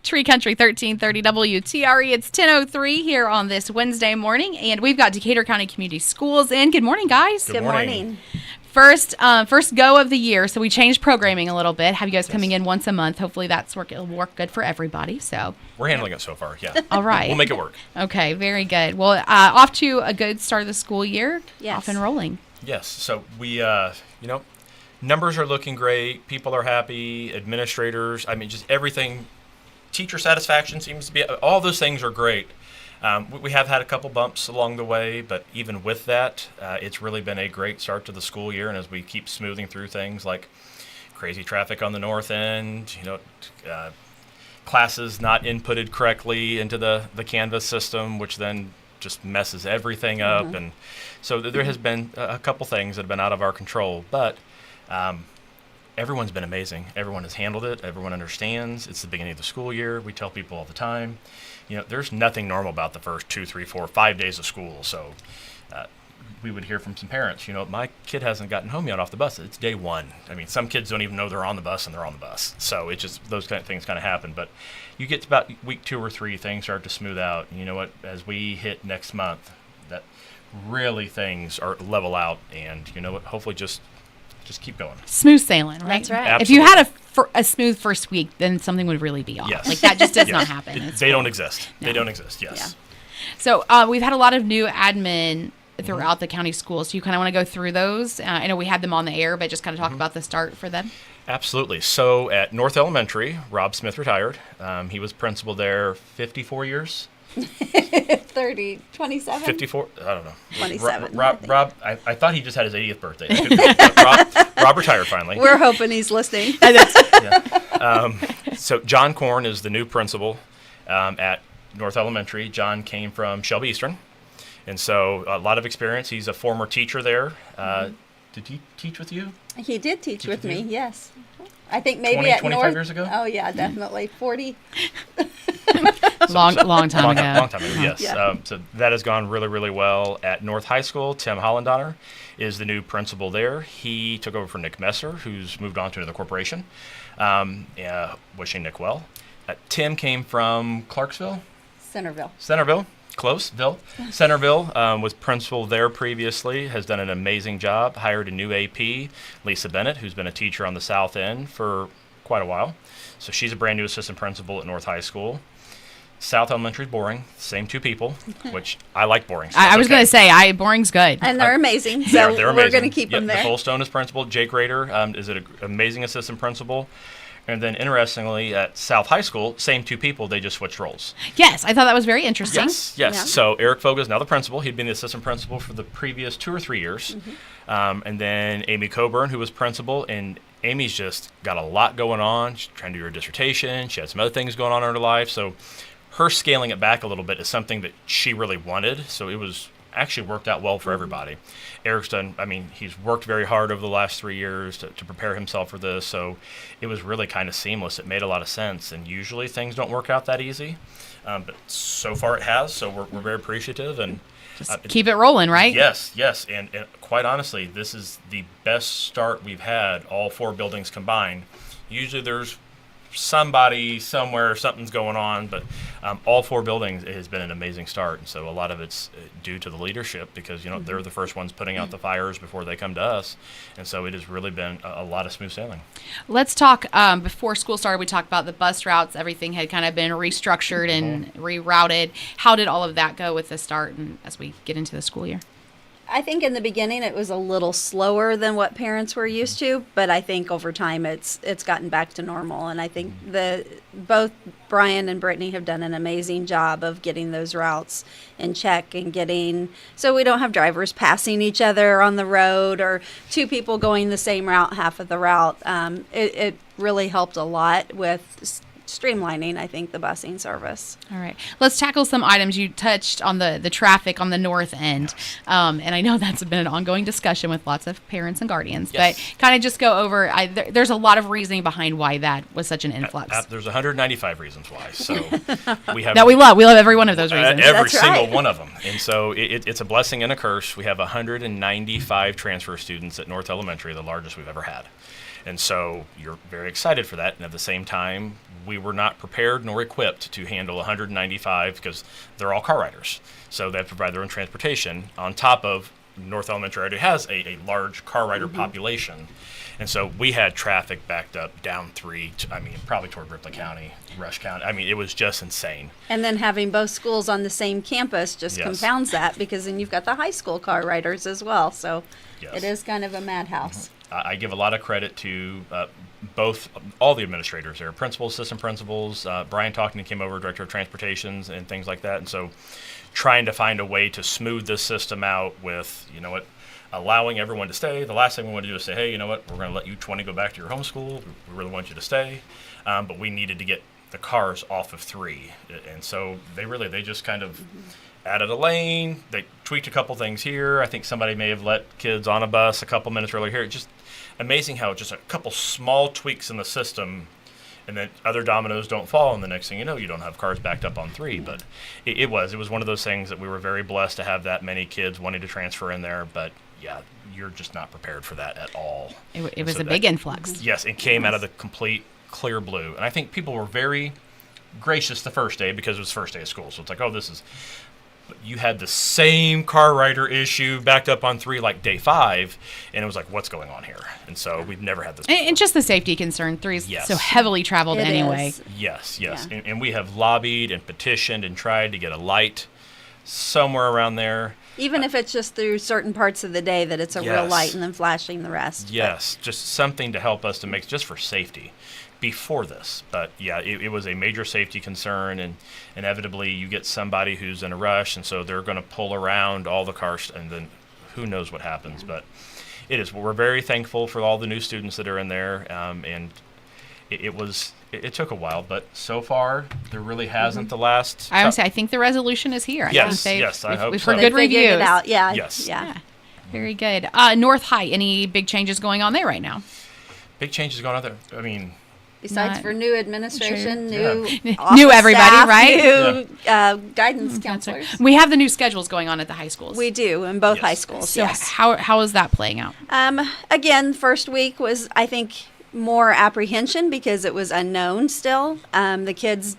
Tree Country 1330 WTRE. It's 10:03 here on this Wednesday morning, and we've got Decatur County Community Schools in. Good morning, guys. Good morning. First go of the year, so we changed programming a little bit. Have you guys coming in once a month? Hopefully it'll work good for everybody. So we're handling it so far, yeah. All right. We'll make it work. Okay, very good. Well, off to a good start of the school year. Yes. Off and rolling. Yes, so we, numbers are looking great. People are happy. Administrators, just everything. Teacher satisfaction seems to be, all those things are great. We have had a couple bumps along the way, but even with that, it's really been a great start to the school year. And as we keep smoothing through things like crazy traffic on the north end, classes not inputted correctly into the Canvas system, which then just messes everything up. Mm-hmm. And so there has been a couple things that have been out of our control, but everyone's been amazing. Everyone has handled it. Everyone understands. It's the beginning of the school year. We tell people all the time, there's nothing normal about the first 2, 3, 4, 5 days of school. So we would hear from some parents, my kid hasn't gotten home yet off the bus. It's day one. Some kids don't even know they're on the bus and they're on the bus. So it's just those kind of things kind of happen. But you get to about week 2 or 3, things start to smooth out. And you know what? As we hit next month, that really things are level out. And you know what? Hopefully just keep going. Smooth sailing, right? That's right. If Absolutely. you had a smooth first week, then something would really be off. Yes. Like that just does Yes. not happen. They don't exist. No. They don't exist, yes. So we've had a lot of new admin throughout the county schools. Do you kind of want to go through those? I know we had them on the air, but just kind of talk about the start for them. Absolutely. So at North Elementary, Rob Smith retired. He was principal there 54 years. 27? 54? I don't know. 27. Rob, I thought he just had his 80th birthday. Rob retired finally. We're hoping he's listening. Yeah. So John Korn is the new principal at North Elementary. John came from Shelby Eastern, and so a lot of experience. He's a former teacher there. Did he teach with you? He did teach with me, you? yes. I think maybe 20, at 25 North. years ago? Oh, yeah, definitely. 40. Long time ago. Long time ago, yes. Yeah. So that has gone really, really well. At North High School, Tim Hollendonner is the new principal there. He took over for Nick Messer, who's moved on to another corporation. Wishing Nick well. Tim came from Clarksville? Centerville. Closeville. Centerville was principal there previously, has done an amazing job, hired a new AP, Lisa Bennett, who's been a teacher on the south end for quite a while. So she's a brand new assistant principal at North High School. South Elementary is boring, same 2 people, which I like boring. So I was going to say, boring's good. And they're amazing, so they're amazing. we're going to keep them there. Nicole Stone is principal. Jake Rader is an amazing assistant principal. And then, interestingly, at South High School, same 2 people, they just switched roles. Yes, I thought that was very interesting. Yes. Yeah. So Eric Foga is now the principal. He'd been the assistant principal for the previous 2 or 3 years. And then Amy Coburn, who was principal, and Amy's just got a lot going on. She's trying to do her dissertation. She had some other things going on in her life. So her scaling it back a little bit is something that she really wanted. So it was actually worked out well for everybody. Eric's done, he's worked very hard over the last 3 years to prepare himself for this, so it was really kind of seamless. It made a lot of sense, and usually things don't work out that easy, but so far it has, so we're very appreciative. And Just keep it rolling, right? Yes, and quite honestly, this is the best start we've had, all 4 buildings combined. Usually there's somebody somewhere, something's going on, but all 4 buildings, it has been an amazing start. And so a lot of it's due to the leadership because they're the first ones putting out the fires before they come to us, and so it has really been a lot of smooth sailing. Let's talk before school started. We talked about the bus routes. Everything had kind of been restructured and rerouted. How did all of that go with the start and as we get into the school year? I think in the beginning it was a little slower than what parents were used to, but I think over time it's gotten back to normal. And I think both Brian and Brittany have done an amazing job of getting those routes in check and so we don't have drivers passing each other on the road or 2 people going the same route half of the route. It really helped a lot with streamlining, I think, the busing service. All right. Let's tackle some items. You touched on the traffic on the north end. And I know that's been an ongoing discussion with lots of parents and guardians. Yes. But kind of just go over, there's a lot of reasoning behind why that was such an influx. There's 195 reasons why. So we have that we love. We love every one of those reasons. every That's single right. one of them. And so it's a blessing and a curse. We have 195 transfer students at North Elementary, the largest we've ever had. And so you're very excited for that. And at the same time, we were not prepared nor equipped to handle 195 because they're all car riders. So they have to provide their own transportation on top of North Elementary already has a large car rider population. And so we had traffic backed up down 3, probably toward Ripley County, Rush County. I mean, it was just insane. And then having both schools on the same campus just Yes. compounds that, because then you've got the high school car riders as well. So Yes. it is kind of a madhouse. I give a lot of credit to all the administrators there, principals, assistant principals. Brian Talkington came over, director of transportations and things like that. And so trying to find a way to smooth this system out with, allowing everyone to stay. The last thing we want to do is say, hey, you know what, we're going to let you 20 go back to your home school. We really want you to stay. But we needed to get the cars off of 3. And so they just kind of added a lane. They tweaked a couple things here. I think somebody may have let kids on a bus a couple minutes earlier here. Just amazing how just a couple small tweaks in the system, and then other dominoes don't fall, and the next thing you know, you don't have cars backed up on 3. But it was one of those things that we were very blessed to have that many kids wanting to transfer in there. But yeah, you're just not prepared for that at all. It was a big influx. Yes, it came out of the complete clear blue. And I think people were very gracious the first day because it was the first day of school. So it's like, this is... But you had the same car rider issue backed up on 3 like day 5, and it was like, what's going on here? And so we've never had this before. And just the safety concern. 3 is Yes. so heavily traveled It anyway. is. Yes. Yeah. And we have lobbied and petitioned and tried to get a light somewhere around there. Even if it's just through certain parts of the day that it's a real Yes. light and then flashing the rest. Yes, just something to help us to make, just for safety before this. But yeah, it was a major safety concern, and inevitably you get somebody who's in a rush, and so they're going to pull around all the cars, and then who knows what happens. But we're very thankful for all the new students that are in there, and it took a while, but so far there really hasn't the last. I would say I think the resolution is here. Yes, I think yes, I hope we've so. heard They good figured reviews. it out. Yeah. Yes. Yeah. Very good. North High, any big changes going on there right now? Big changes going on there. I mean, Besides Not- for new administration, True. new Yeah. office New everybody, staff, right? New guidance That's counselors. right. We have the new schedules going on at the high schools. We do in both Yes. high schools. So Yes. how is that playing out? Again, first week was, I think, more apprehension because it was unknown still. The kids,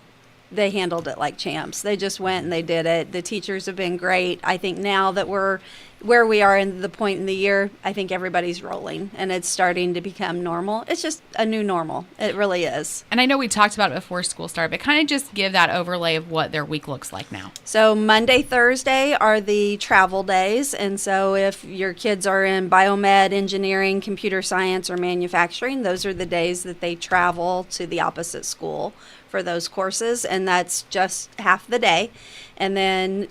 they handled it like champs. They just went and they did it. The teachers have been great. I think now that we're where we are in the point in the year, I think everybody's rolling and it's starting to become normal. It's just a new normal. It really is. And I know we talked about it before school started, but kind of just give that overlay of what their week looks like now. So Monday, Thursday are the travel days. And so if your kids are in biomed, engineering, computer science, or manufacturing, those are the days that they travel to the opposite school for those courses. And that's just half the day. And then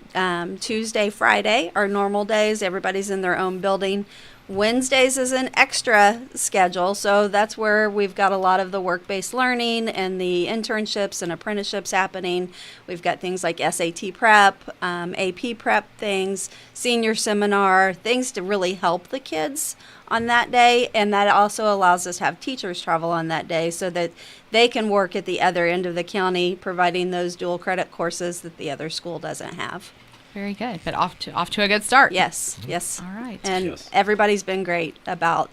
Tuesday, Friday are normal days. Everybody's in their own building. Wednesdays is an extra schedule, so that's where we've got a lot of the work-based learning and the internships and apprenticeships happening. We've got things like SAT prep, AP prep things, senior seminar, things to really help the kids on that day, and that also allows us to have teachers travel on that day so that they can work at the other end of the county providing those dual credit courses that the other school doesn't have. Very good, but off to a good start. Yes, yes. All right. And Yes. everybody's been great about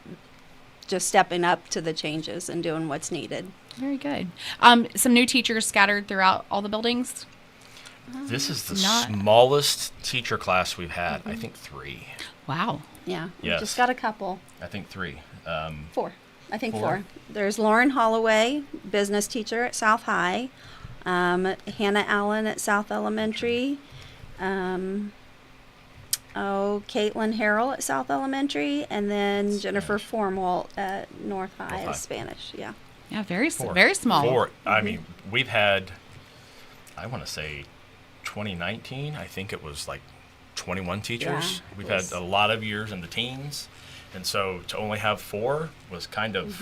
just stepping up to the changes and doing what's needed. Very good. Some new teachers scattered throughout all the buildings. this is the Not- smallest teacher class we've had. I think 3. Wow. Yeah, we Yes. just got a couple. I think 3. 4. I think 4. 4. There's Lauren Holloway, business teacher at South High. Hannah Allen at South Elementary. Caitlin Harrell at South Elementary. And then Jennifer Formwalt at North High North High. as Spanish. Yeah. Yeah, very 4. very small. 4. I mean, we've had, I want to say 2019, I think it was like 21 teachers. Yeah, We've it was- had a lot of years in the teens. And so to only have 4 was kind of,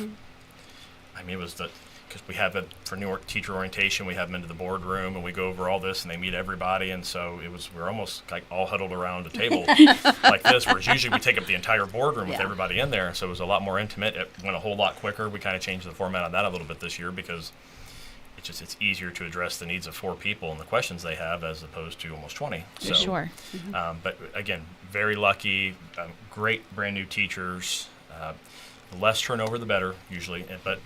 I mean, it was because we have it for New York teacher orientation, we have them into the boardroom and we go over all this and they meet everybody. And so we're almost like all huddled around a table like this, whereas usually we take up the entire boardroom with Yeah. everybody in there. So it was a lot more intimate. It went a whole lot quicker. We kind of changed the format on that a little bit this year because it's easier to address the needs of 4 people and the questions they have as opposed to almost 20. So, Sure. but again, very lucky, great brand new teachers. The less turnover, the better usually. But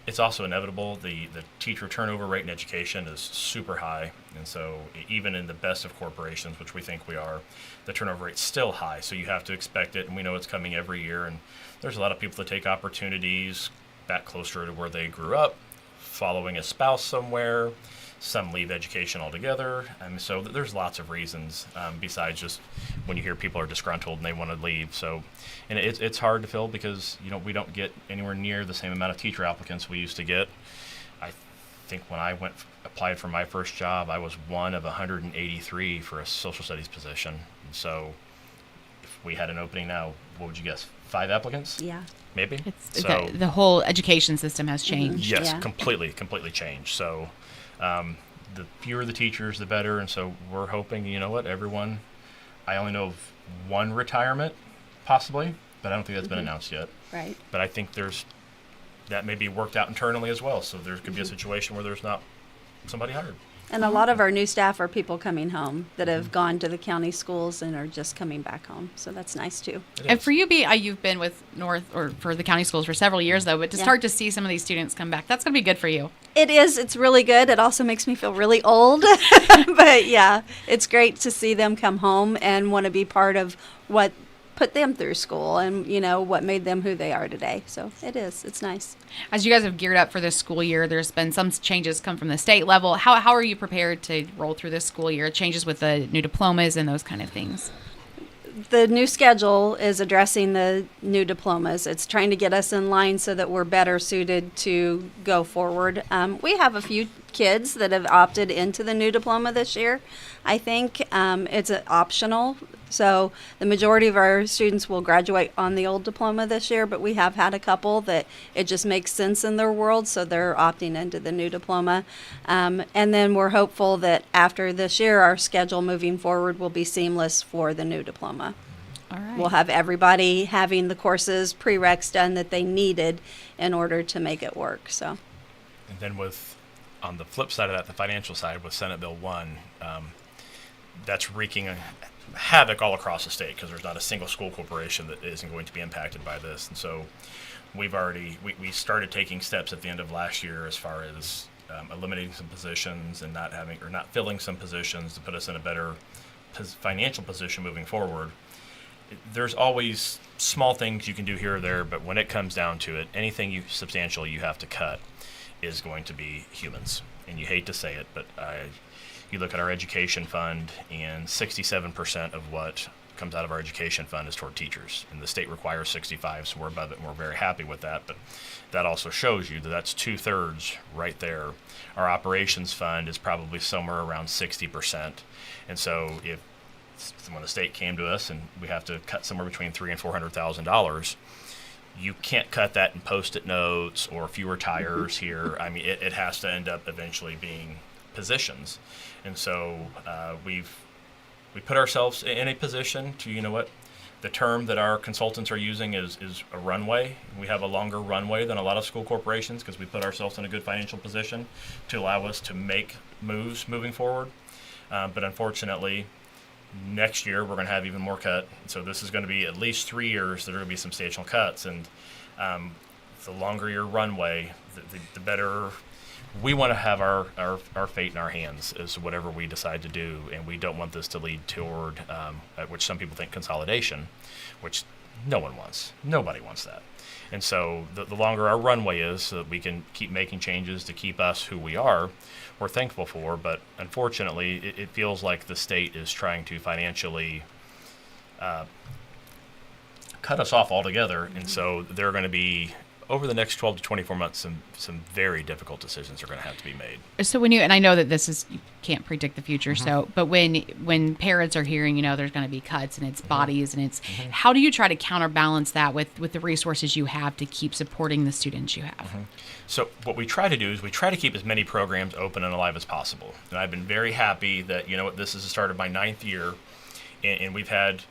it's also inevitable. The teacher turnover rate in education is super high, and so even in the best of corporations, which we think we are, the turnover rate's still high. So you have to expect it, and we know it's coming every year. And there's a lot of people that take opportunities back closer to where they grew up, following a spouse somewhere. Some leave education altogether. So there's lots of reasons besides just when you hear people are disgruntled and they want to leave. So, and it's hard to fill because, we don't get anywhere near the same amount of teacher applicants we used to get. I think when I applied for my first job, I was one of 183 for a social studies position. And so if we had an opening now, what would you guess? 5 applicants? Yeah. Maybe? So the whole education system has changed. Yes, Yeah. completely changed. So the fewer the teachers, the better. And so we're hoping, everyone, I only know of one retirement, possibly, but I don't think that's been announced yet. Right. But I think that may be worked out internally as well. So there could be a situation where there's not somebody hired. And a lot of our new staff are people coming home that have gone to the county schools and are just coming back home. So that's nice too. And for you, you've been with North or for the county schools for several years though, but to start to see some of these students come back, that's going to be good for you. It is. It's really good. It also makes me feel really old. But yeah, it's great to see them come home and want to be part of what put them through school and, what made them who they are today. So it is. It's nice. As you guys have geared up for this school year, there's been some changes come from the state level. How are you prepared to roll through this school year? Changes with the new diplomas and those kind of things? The new schedule is addressing the new diplomas. It's trying to get us in line so that we're better suited to go forward. We have a few kids that have opted into the new diploma this year. I think it's optional. So the majority of our students will graduate on the old diploma this year, but we have had a couple that it just makes sense in their world, so they're opting into the new diploma. And then we're hopeful that after this year, our schedule moving forward will be seamless for the new diploma. All right. We'll have everybody having the courses, prereqs done that they needed in order to make it work. So. And then on the flip side of that, the financial side with Senate Bill 1, that's wreaking havoc all across the state because there's not a single school corporation that isn't going to be impacted by this. And so we started taking steps at the end of last year as far as eliminating some positions and not filling some positions to put us in a better financial position moving forward. There's always small things you can do here or there, but when it comes down to it, anything substantial you have to cut is going to be humans. And you hate to say it, but you look at our education fund, and 67% of what comes out of our education fund is toward teachers. And the state requires 65, so we're above it, and we're very happy with that. But that also shows you that that's 2/3 right there. Our operations fund is probably somewhere around 60%. And so when the state came to us and we have to cut somewhere between $300,000 and $400,000, you can't cut that in Post-it notes or fewer tires here. I mean, it has to end up eventually being positions. And so we put ourselves in a position to, the term that our consultants are using is a runway. We have a longer runway than a lot of school corporations because we put ourselves in a good financial position to allow us to make moves moving forward. But unfortunately, next year we're going to have even more cut. So this is going to be at least 3 years that are going to be substantial cuts. And the longer your runway, the better. We want to have our fate in our hands as whatever we decide to do, and we don't want this to lead toward, which some people think, consolidation, which no one wants. Nobody wants that. And so the longer our runway is so that we can keep making changes to keep us who we are, we're thankful for. But unfortunately, it feels like the state is trying to financially cut us off altogether. And so there are going to be, over the next 12 to 24 months, some very difficult decisions are going to have to be made. So and I know that you can't predict the future. So, but when parents are hearing, there's going to be cuts and it's bodies and it's, how do you try to counterbalance that with the resources you have to keep supporting the students you have? So what we try to do is we try to keep as many programs open and alive as possible. And I've been very happy that, this is the start of my 9th year, and we've had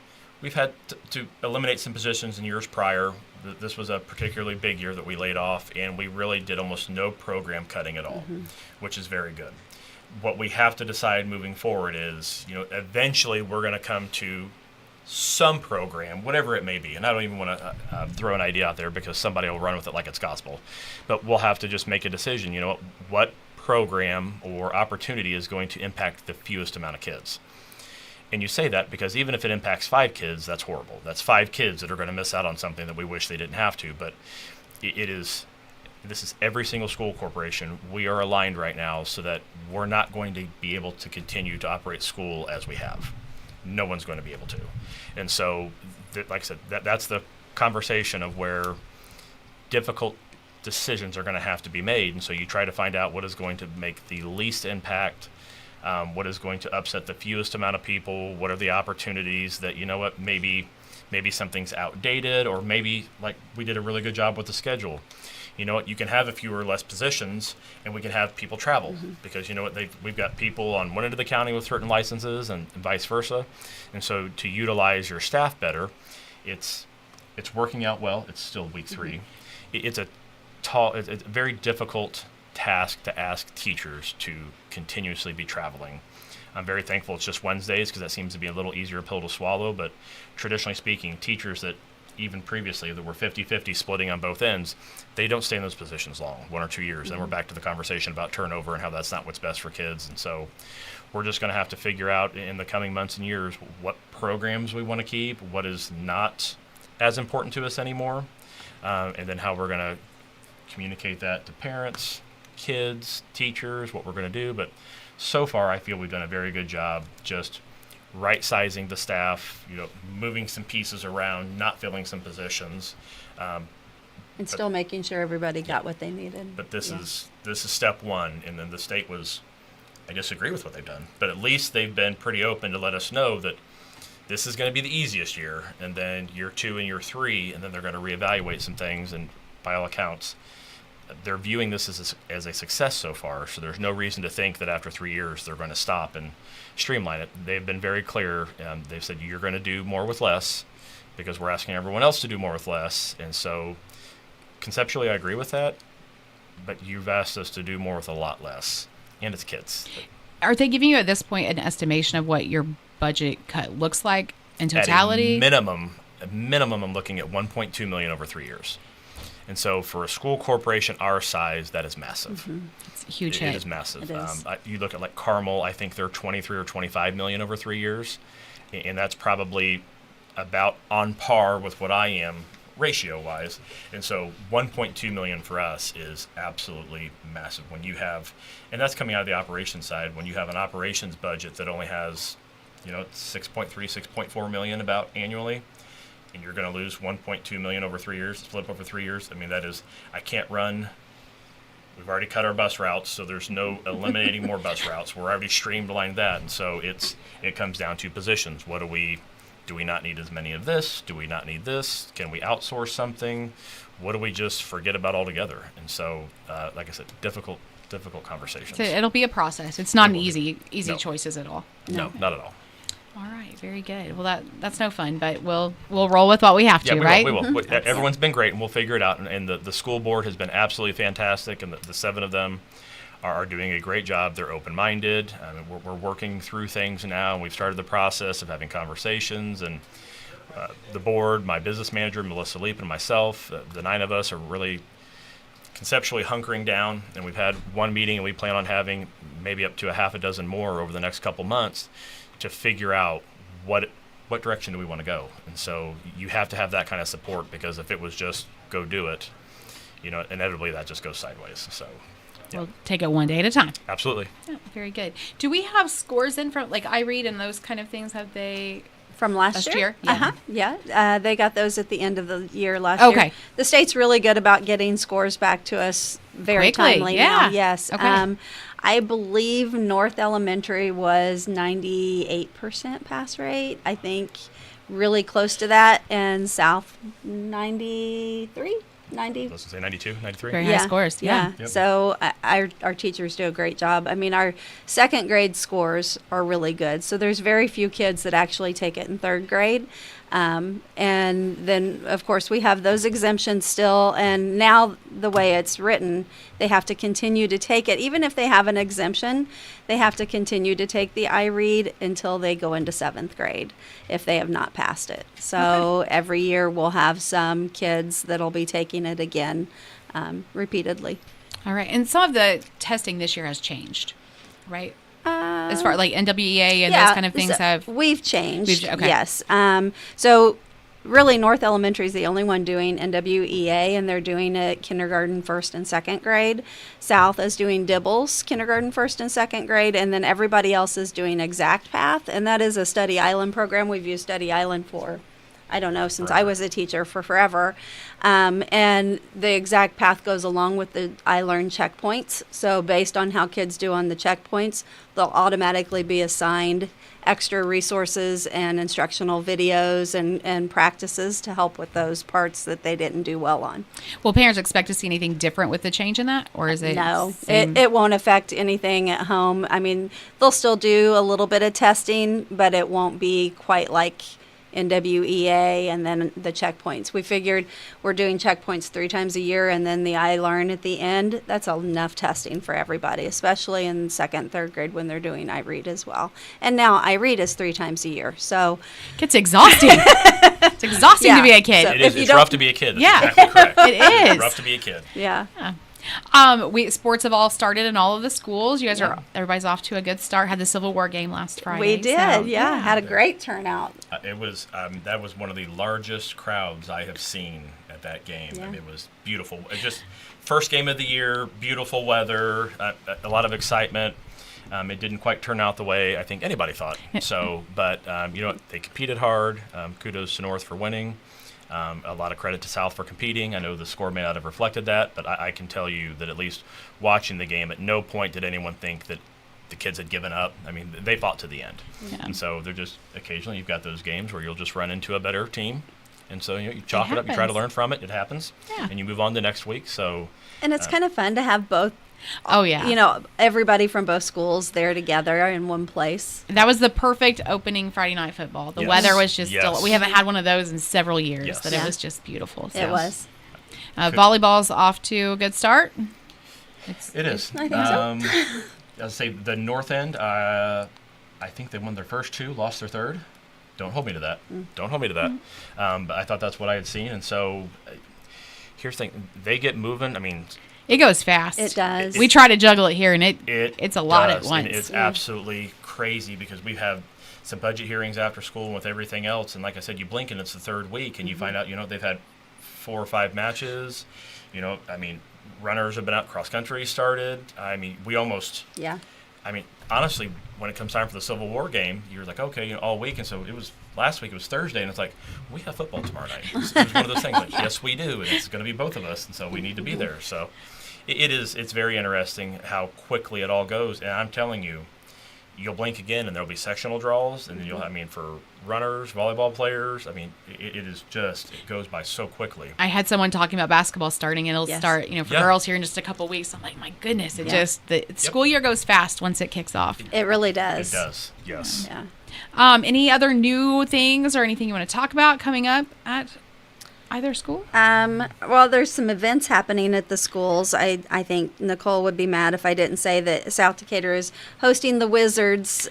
to eliminate some positions in years prior. This was a particularly big year that we laid off, and we really did almost no program cutting at all, which is very good. What we have to decide moving forward is, eventually we're going to come to some program, whatever it may be. And I don't even want to throw an idea out there because somebody will run with it like it's gospel. But we'll have to just make a decision, what program or opportunity is going to impact the fewest amount of kids. And you say that because even if it impacts 5 kids, that's horrible. That's 5 kids that are going to miss out on something that we wish they didn't have to. But this is every single school corporation. We are aligned right now so that we're not going to be able to continue to operate school as we have. No one's going to be able to. And so, like I said, that's the conversation of where difficult decisions are going to have to be made. And so you try to find out what is going to make the least impact, what is going to upset the fewest amount of people, what are the opportunities that, maybe something's outdated, or maybe like we did a really good job with the schedule. You can have a fewer or less positions, and we can have people travel because we've got people on one end of the county with certain licenses and vice versa. And so to utilize your staff better, it's working out well. It's still week 3. It's a very difficult task to ask teachers to continuously be traveling. I'm very thankful it's just Wednesdays because that seems to be a little easier pill to swallow. But traditionally speaking, teachers that even previously that were 50-50 splitting on both ends, they don't stay in those positions long, 1 or 2 years. Then we're back to the conversation about turnover and how that's not what's best for kids. And so we're just going to have to figure out in the coming months and years what programs we want to keep, what is not as important to us anymore, and then how we're going to communicate that to parents, kids, teachers, what we're going to do. But so far, I feel we've done a very good job just right-sizing the staff, moving some pieces around, not filling some positions. And still making sure everybody got what they needed. But this is step 1, and then the state I disagree with what they've done, but at least they've been pretty open to let us know that this is going to be the easiest year, and then year 2 and year 3, and then they're going to reevaluate some things, and by all accounts, they're viewing this as a success so far, so there's no reason to think that after 3 years they're going to stop and streamline it. They've been very clear. They've said you're going to do more with less because we're asking everyone else to do more with less. And so conceptually I agree with that, but you've asked us to do more with a lot less, and it's kids. Are they giving you at this point an estimation of what your budget cut looks like in totality? At a minimum, I'm looking at $1.2 million over 3 years. And so for a school corporation our size, that is massive. It's a huge hit. It is massive. It is. You look at like Carmel, I think they're 23 or 25 million over 3 years. And that's probably about on par with what I am ratio-wise. And so 1.2 million for us is absolutely massive. When you have, and that's coming out of the operations side, when you have an operations budget that only has, 6.3, 6.4 million about annually, and you're going to lose 1.2 million over 3 years, flip over 3 years. I mean, I can't run. We've already cut our bus routes, so there's no eliminating more bus routes. We're already streamlined that, and so it comes down to positions. Do we not need as many of this? Do we not need this? Can we outsource something? What do we just forget about altogether? And so, like I said, difficult conversations. So it'll be a process. It's not an will easy No. choices at all. No, not at all. All right, very good. Well, that's no fun, but we'll roll with what we have to, right? We will. Everyone's been great, and we'll figure it out. And the school board has been absolutely fantastic, and the 7 of them are doing a great job. They're open-minded. We're working through things now, and we've started the process of having conversations. And the board, my business manager, Melissa Leap, and myself, the 9 of us are really conceptually hunkering down. And we've had one meeting, and we plan on having maybe up to a half a dozen more over the next couple months to figure out what direction do we want to go. And so you have to have that kind of support, because if it was just go do it, inevitably that just goes sideways. So We'll take it one day at a time. absolutely. Yeah, very good. Do we have scores in from like iRead and those kind of things? Have they? From last Last year? year? Yeah. Uh-huh. Yeah. They got those at the end of the year last Okay. year. The state's really good about getting scores back to us very Quickly, timely yeah. now. Yes. Okay. I believe North Elementary was 98% pass rate. I think really close to that. And South 93, 90. Let's say 92, 93. Very high scores. Yeah. Yep. So our teachers do a great job. I mean, our second grade scores are really good. So there's very few kids that actually take it in third grade. And then, of course, we have those exemptions still. And now the way it's written, they have to continue to take it. Even if they have an exemption, they have to continue to take the iRead until they go into 7th grade if they have not passed it. So every year we'll have some kids that'll be taking it again repeatedly. All right. And some of the testing this year has changed, right? As far like NWEA and those kind of things we've changed. Okay. Yes. So really North Elementary is the only one doing NWEA, and they're doing it kindergarten, 1st and 2nd grade. South is doing Dibbles, kindergarten, 1st and 2nd grade, and then everybody else is doing Exact Path, and that is a Study Island program. We've used Study Island for, I don't know, since I was a teacher for forever. And the Exact Path goes along with the iLearn checkpoints. So based on how kids do on the checkpoints, they'll automatically be assigned extra resources and instructional videos and practices to help with those parts that they didn't do well on. Will parents expect to see anything different with the change in that? Or is it No, same? it won't affect anything at home. I mean, they'll still do a little bit of testing, but it won't be quite like NWEA and then the checkpoints. We figured we're doing checkpoints 3 times a year and then the iLearn at the end. That's enough testing for everybody, especially in 2nd, 3rd grade when they're doing iRead as well. And now iRead is 3 times a year. So It's exhausting. It's exhausting to be a kid. So It is. if you It's rough to be a kid. That's exactly correct. It is. It's rough to be a kid. yeah. Sports have all started in all of the schools. You guys everybody's off to a good start. Had the Civil War game last Friday. We did, Had a great turnout. It was that was one of the largest crowds I have seen at that game. Yeah. I mean, it was beautiful. It just first game of the year, beautiful weather, a lot of excitement. It didn't quite turn out the way I think anybody thought. So, but they competed hard. Kudos to North for winning. A lot of credit to South for competing. I know the score may not have reflected that, but I can tell you that at least watching the game, at no point did anyone think that the kids had given up. I mean, they fought to the end. Yeah. And so they're just occasionally you've got those games where you'll just run into a better team. And so you chalk it up, you try to learn from it. It happens. Yeah. And you move on to next week. So and it's kind of fun to have both. Oh, yeah. Everybody from both schools there together in one place. That was the perfect opening Friday night football. The weather was just we haven't had one of those in several years. Yes. It was just beautiful. So. It was. Volleyball's off to a good start. It is. I think so. I'll say the North End, I think they won their first 2, lost their third. Don't hold me to that. Don't hold me to that. But I thought that's what I had seen. And so here's the thing. They get moving. I mean, it goes fast. It does. We try to juggle it here, and it's a lot at once. And it's absolutely crazy because we have some budget hearings after school and with everything else. And like I said, you blink and it's the 3rd week, and you find out, they've had 4 or 5 matches. Runners have been out, cross country started. I mean, we almost. Yeah. I mean, honestly, when it comes time for the Civil War game, you're like, okay, all week. And so it was last week, it was Thursday, and it's like, we have football tomorrow night. It was one of those things like, yes, we do, and it's going to be both of us, and so we need to be there. So it's very interesting how quickly it all goes. And I'm telling you, you'll blink again, and there'll be sectional draws, and then for runners, volleyball players, it goes by so quickly. I had someone talking about basketball starting, and it'll start, for girls here in just a couple weeks. I'm like, my goodness, the school year goes fast once it kicks off. It really does. It does, yes. Yeah. Any other new things or anything you want to talk about coming up at either school? Well, there's some events happening at the schools. I think Nicole would be mad if I didn't say that South Decatur is hosting the Wizards.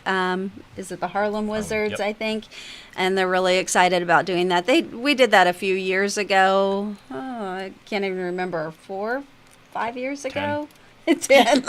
Is it the Harlem Wizards, Yep. I think? And they're really excited about doing that. We did that a few years ago. Oh, I can't even remember, 4, 5 years ago? 10.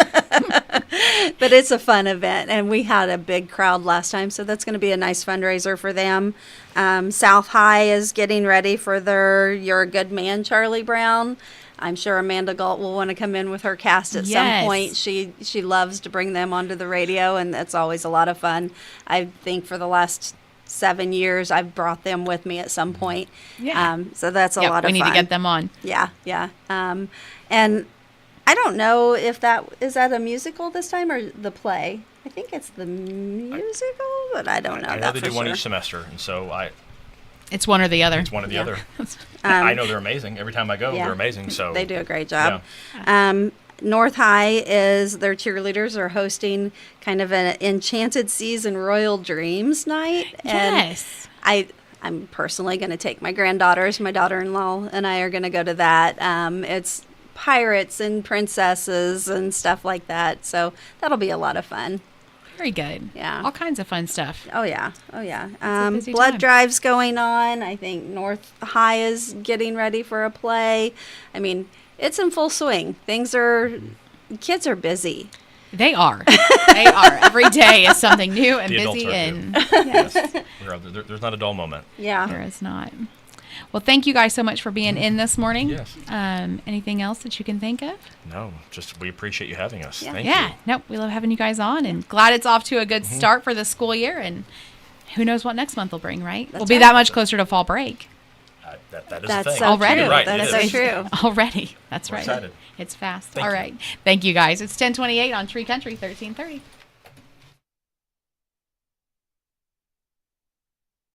But it's a fun event, and we had a big crowd last time, so that's going to be a nice fundraiser for them. South High is getting ready for their You're a Good Man, Charlie Brown. I'm sure Amanda Galt will want to come in with her cast at some point. She loves to bring them onto the radio, and that's always a lot of fun. I think for the last 7 years, I've brought them with me at some point. Yeah. So that's a lot of fun. We need to get them on. Yeah. And I don't know if that a musical this time or the play. I think it's the musical, but I don't know. I know they do one each semester, and so it's one or the other. It's one or the other. I know they're amazing. Every time I go, they're amazing. So they do a great job. Yeah. North High their cheerleaders are hosting kind of an Enchanted Seas and Royal Dreams night. Yes. And I'm personally going to take my granddaughters. My daughter-in-law and I are going to go to that. It's pirates and princesses and stuff like that. So that'll be a lot of fun. Very good. Yeah. All kinds of fun stuff. Oh yeah, oh yeah. a busy Blood time. drive's going on. I think North High is getting ready for a play. I mean, it's in full swing. Kids are busy. They are. They are. Every day is something new and The adults busy, are and Yes. There's not a dull moment. Yeah. there is not. Well, thank you guys so much for being in this morning. Yes. Anything else that you can think of? No, just we appreciate you having us. Yeah. Thank Yeah. you. Nope. We love having you guys on, and glad it's off to a good start for the school year. And who knows what next month will bring, right? We'll be right. that much closer to fall break That is That's the thing. so Already. true. You're right. That's it so is. true. already. That's We're right. excited. It's fast. Thank All you. right. Thank you, guys. It's 10:28 on Tree Country 1330.